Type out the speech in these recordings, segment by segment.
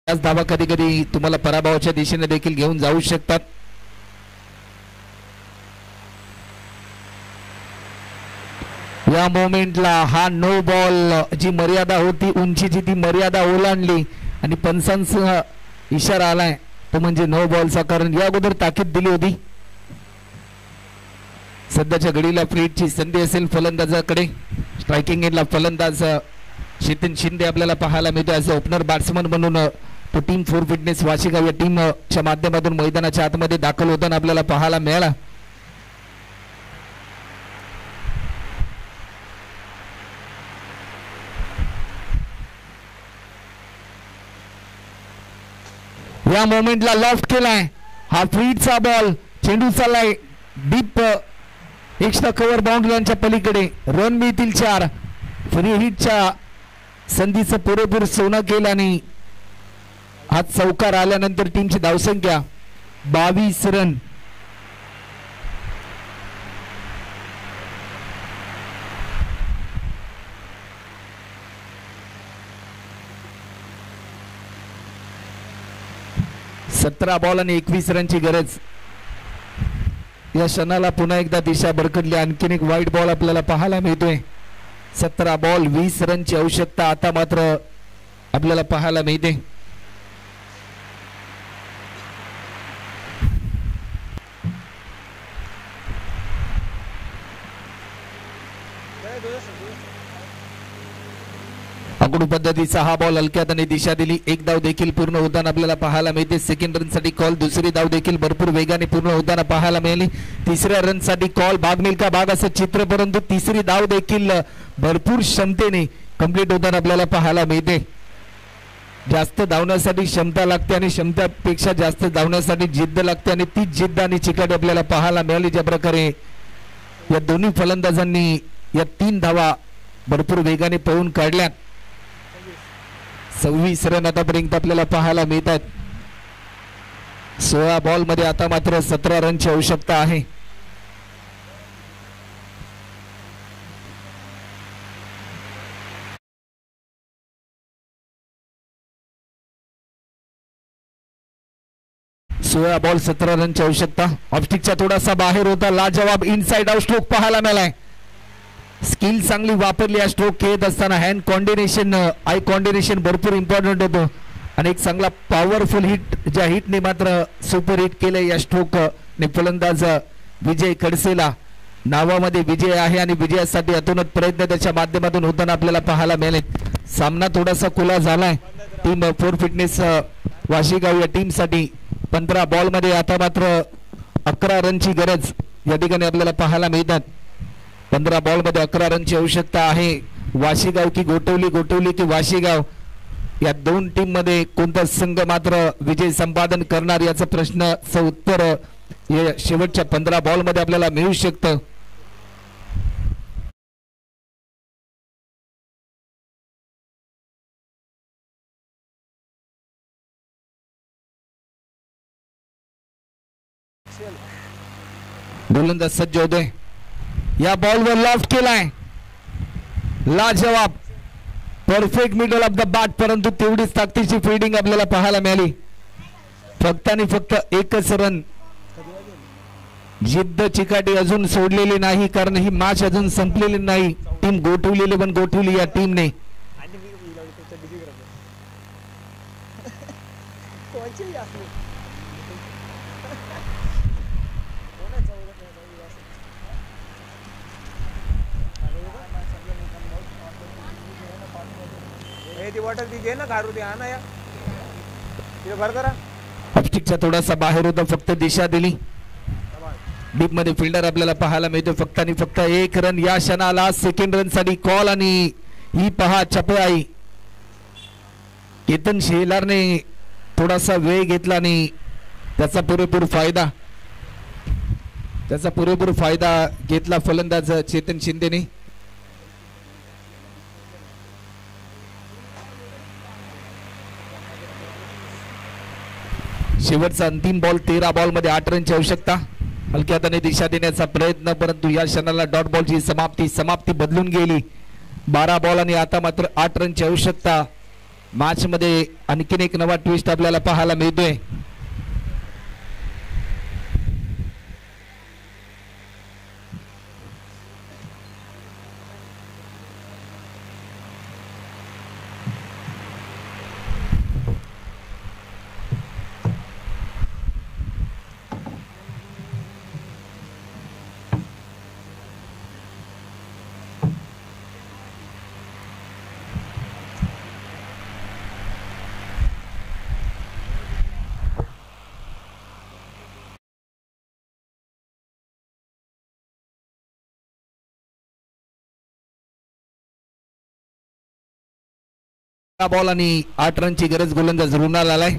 त्याच धावा कधी कधी तुम्हाला पराभवाच्या दिशेने देखील घेऊन जाऊ शकतात. या मोमेंटला हा नो बॉल जी मर्यादा होती, उंचीची ती मर्यादा ओलांडली आणि पंचांचा इशारा आलाय तो म्हणजे नो बॉलचा, कारण या अगोदर ताकीद दिली होती. सध्याच्या घडीला फ्रीटची संधी असेल फलंदाजाकडे. स्ट्रायकिंग एंडला फलंदाज चेतन शिंदे आपल्याला पाहायला मिळतो ॲज ओपनर बॅट्समन म्हणून. तो टीम फॉर फिटनेस वाशिगाव या टीमच्या माध्यमातून मैदानाच्या आतमध्ये दाखल होताना आपल्याला पाहायला मिळाला. या मोमेंटला लॉफ्ट केलाय. हा फ्रीटचा बॉल चेंडू चाललाय डीप एक्स्ट्रा कव्हर बाउंड्रीच्या पलीकडे. रन मिळतील 4. फ्री हिटच्या संधीचं पुरेपूर सोनं केल्याने आज चौकार आल्यानंतर टीमची धावसंख्या 22 रन. सतरा बॉल आणि 21 रनची गरज. या क्षणाला पुन्हा एकदा दिशा भरकटली. आणखीन एक वाईट बॉल आपल्याला पाहायला मिळतोय. 17 बॉल 20 रनची आवश्यकता आता मात्र आपल्याला पाहायला मिळते. आकडू पद्धतीचा हा बॉल हलक्यात आणि दिशा दिली. एक धाव देखील पूर्ण होताना आपल्याला पाहायला मिळते. सेकंड रन साठी कॉल. दुसरी धाव देखील भरपूर वेगाने पूर्ण होताना पाहायला मिळाली. तिसऱ्या रन साठी कॉल. भाग मिल्खा भाग असं चित्र, परंतु तिसरी धाव देखील भरपूर क्षमतेने कंप्लीट होताना आपल्याला पाहायला मिळते. जास्त धावण्यासाठी क्षमता लागते आणि क्षमतेपेक्षा जास्त धावण्यासाठी जिद्द लागते आणि ती जिद्द आणि चिकाटी आपल्याला पाहायला मिळाली. ज्या प्रकारे या दोन्ही फलंदाजांनी या 3 धावा भरपूर वेगाने पळून काढल्या. 26 रन आतापर्यंत आपल्याला पाहायला मिळतात. 16 बॉल मध्ये आता मात्र 17 रनची आवश्यकता आहे. सोळा बॉल 17 रनची आवश्यकता. ऑफस्टिकच्या थोडासा बाहेर होता. लाजवाब इनसाइड आउट स्ट्रोक पाहायला मिळालाय. स्किल चांगली वापरली या स्ट्रोक खेळत असताना. हँड कॉर्डिनेशन, आय कॉर्डिनेशन भरपूर इम्पॉर्टंट होतो आणि एक चांगला पॉवरफुल हिट, ज्या हिटने मात्र सुपर हिट केले या स्ट्रोक ने. फलंदाज विजय खडसेला नावामध्ये विजय आहे आणि विजयासाठी अतोनात प्रयत्न त्याच्या माध्यमातून होताना आपल्याला पाहायला मिळाले. सामना थोडासा खुला झालाय टीम फॉर फिटनेस वाशिगाव या टीम साठी. 15 बॉल मध्ये आता मात्र 11 रनची गरज या ठिकाणी आपल्याला पाहायला मिळतात. 15 बॉल मध्ये 11 रनची आवश्यकता आहे. वाशिगाव की गोटवली, गोटवली की वाशिगाव, या दोन टीम मध्ये कोणता संघ मात्र विजय संपादन करणार याचा प्रश्नाचं उत्तर या शेवटच्या 15 बॉल मध्ये आपल्याला मिळू शकतं. गोलंदाज सज्ज होतोय. या बॉलवर लॉफ्ट केलाय. लाजवाब perfect middle of the bat, परंतु तेवढीच ताकदीची फिल्डिंग आपल्याला पाहायला मिळाली. फक्त आणि फक्त एकच रन. जिद्द चिकाटी अजून सोडलेली नाही, कारण ही मॅच अजून संपलेली नाही. टीम गोठवलेली पण गोठवली या टीमने. ऑप्टिकच्या थोडासा बाहेर होता, फक्त दिशा दिली. डीप मध्ये फिल्डर आपल्याला पाहायला मिळतो. फक्त आणि फक्त 1 रन. या क्षणाला सेकंड रन साठी कॉल आणि ही पहा चपळाई. केतन शेलारने थोडासा वेळ घेतला आणि त्याचा पुरेपूर फायदा घेतला फलंदाज चेतन शिंदेने. शेवटचा अंतिम बॉल 13 बॉल मध्ये 8 रनची आवश्यकता. हलक्या हाताने दिशा देण्याचा प्रयत्न, परंतु या क्षणाला डॉट बॉलची समाप्ती बदलून गेली. 12 बॉल आणि आता मात्र 8 रनची आवश्यकता. मॅच मध्ये आणखीन एक नवा ट्विस्ट आपल्याला पाहायला मिळतोय. बॉल आणि 8 रनची गरज गोलंदाज रुणाल आलाय.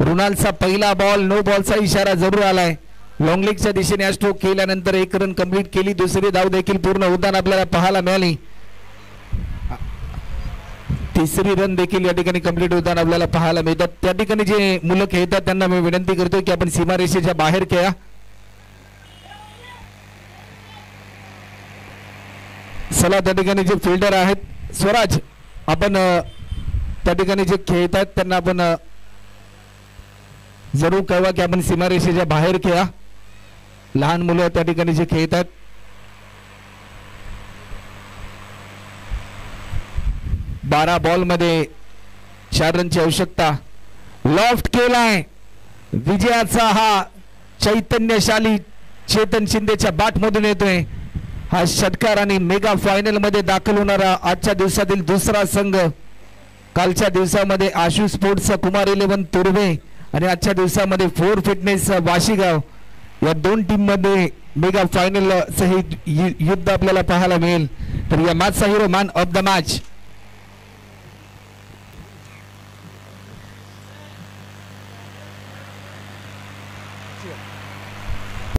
रुणालचा पहिला बॉल नो बॉलचा इशारा जरूर आलाय. लॉंग लेगच्या दिशेने स्ट्रोक केल्यानंतर 1 रन कंप्लीट केली. दुसरी धाव देखील पूर्ण होताना आपल्याला पाहायला मिळाली. तिसरी रन देखील या ठिकाणी कंप्लीट होताना आपल्याला पाहायला मिळतात. त्या ठिकाणी जे मुलं खेळतात त्यांना मी विनंती करतो की आपण सीमारेषेच्या बाहेर खेळा. चला त्या ठिकाणी जे फिल्डर आहेत स्वराज, आपण त्या ठिकाणी जे खेळतात त्यांना आपण जरूर कळवा की आपण सीमारेषेच्या बाहेर खेळा. लहान मुलं त्या ठिकाणी जे खेळतात. बारा बॉल मध्ये 4 रनची आवश्यकता. लॉफ्ट केलाय. विजयाचा हा चैतन्यशाली चेतन शिंदेच्या बॅट मधून येतोय. हा षटकार आणि मेगा फायनल मध्ये दाखल होणारा आजच्या दिवसातील दुसरा संघ. कालच्या दिवसामध्ये आशू स्पोर्ट्सचा कुमार 11 तुर्भे आणि आजच्या दिवसामध्ये 4 फिटनेस वाशीगाव या 2 टीम मध्ये मेगा फायनल सहित युद्ध आपल्याला पाहायला मिळेल. तर या मॅचचा हिरो मॅन ऑफ द मॅच